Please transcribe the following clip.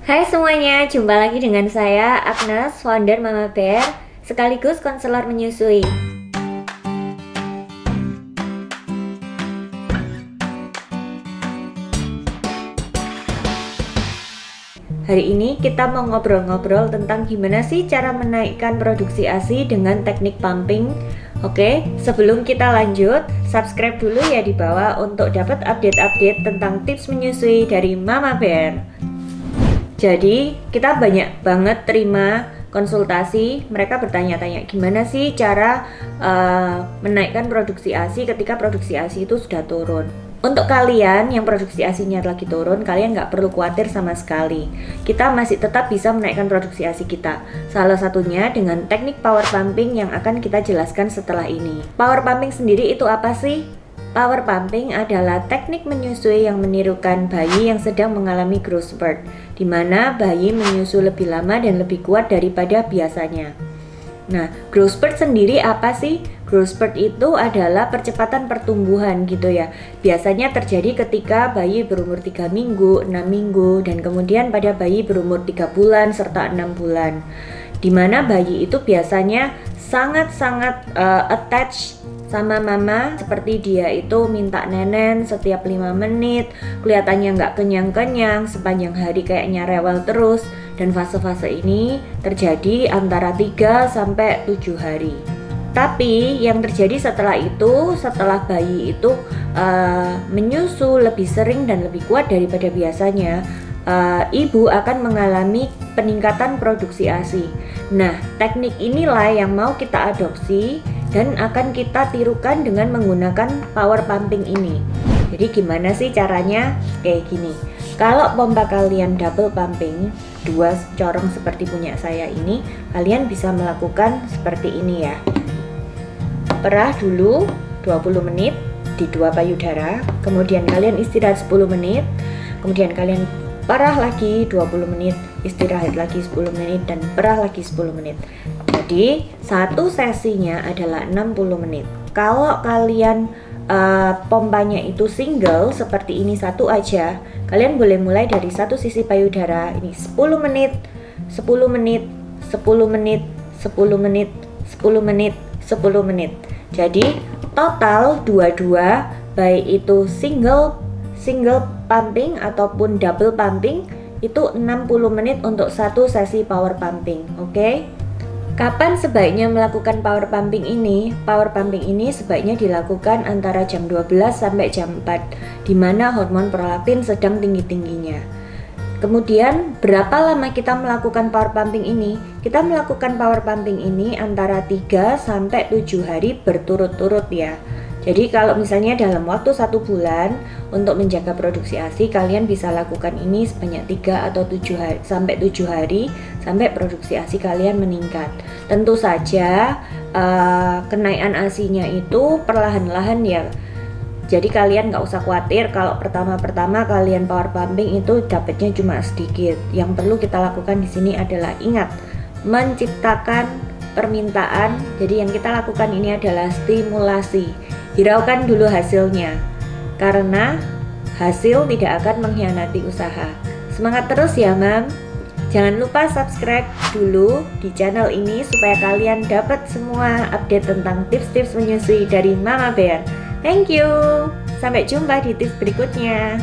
Hai semuanya, jumpa lagi dengan saya Agnes, founder Mama Bear, sekaligus konselor menyusui. Hari ini kita mau ngobrol-ngobrol tentang gimana sih cara menaikkan produksi ASI dengan teknik pumping. Oke, sebelum kita lanjut, subscribe dulu ya di bawah untuk dapat update-update tentang tips menyusui dari Mama Bear. Jadi kita banyak banget terima konsultasi, mereka bertanya-tanya gimana sih cara menaikkan produksi ASI ketika produksi ASI itu sudah turun. Untuk kalian yang produksi ASI-nya lagi turun, kalian nggak perlu khawatir sama sekali. Kita masih tetap bisa menaikkan produksi ASI kita. Salah satunya dengan teknik power pumping yang akan kita jelaskan setelah ini. Power pumping sendiri itu apa sih? Power pumping adalah teknik menyusui yang menirukan bayi yang sedang mengalami growth spurt, di mana bayi menyusu lebih lama dan lebih kuat daripada biasanya. Nah, growth spurt sendiri apa sih? Growth spurt itu adalah percepatan pertumbuhan gitu ya. Biasanya terjadi ketika bayi berumur 3 minggu, 6 minggu, dan kemudian pada bayi berumur 3 bulan serta 6 bulan. Di mana bayi itu biasanya sangat-sangat attach sama mama, seperti dia itu minta nenen setiap 5 menit, kelihatannya nggak kenyang-kenyang, sepanjang hari kayaknya rewel terus, dan fase-fase ini terjadi antara 3 sampai 7 hari. Tapi yang terjadi setelah itu, setelah bayi itu menyusu lebih sering dan lebih kuat daripada biasanya, ibu akan mengalami peningkatan produksi ASI. Nah, teknik inilah yang mau kita adopsi dan akan kita tirukan dengan menggunakan power pumping ini. Jadi gimana sih caranya? Kayak gini. Kalau pompa kalian double pumping, 2 corong seperti punya saya ini, kalian bisa melakukan seperti ini ya. Perah dulu 20 menit di 2 payudara, kemudian kalian istirahat 10 menit, kemudian kalian perah lagi 20 menit, istirahat lagi 10 menit, dan perah lagi 10 menit. Jadi satu sesinya adalah 60 menit. Kalau kalian pompanya itu single seperti ini satu aja, kalian boleh mulai dari satu sisi payudara ini 10 menit, 10 menit, 10 menit, 10 menit, 10 menit, 10 menit. Jadi total dua-dua, baik itu single pumping ataupun double pumping, itu 60 menit untuk satu sesi power pumping. Oke? Kapan sebaiknya melakukan power pumping ini? Power pumping ini sebaiknya dilakukan antara jam 12 sampai jam 4, di mana hormon prolaktin sedang tinggi-tingginya. Kemudian berapa lama kita melakukan power pumping ini? Kita melakukan power pumping ini antara 3 sampai 7 hari berturut-turut ya. Jadi kalau misalnya dalam waktu 1 bulan untuk menjaga produksi ASI, kalian bisa lakukan ini sebanyak 3 atau 7 hari, sampai 7 hari sampai produksi ASI kalian meningkat. Tentu saja kenaikan ASI-nya itu perlahan-lahan ya. Jadi kalian nggak usah khawatir kalau pertama-pertama kalian power pumping itu dapatnya cuma sedikit. Yang perlu kita lakukan di sini adalah ingat menciptakan permintaan. Jadi yang kita lakukan ini adalah stimulasi. Hiraukan dulu hasilnya, karena hasil tidak akan mengkhianati usaha. Semangat terus ya Mam. Jangan lupa subscribe dulu di channel ini supaya kalian dapat semua update tentang tips-tips menyusui dari Mama Bear. Thank you. Sampai jumpa di tips berikutnya.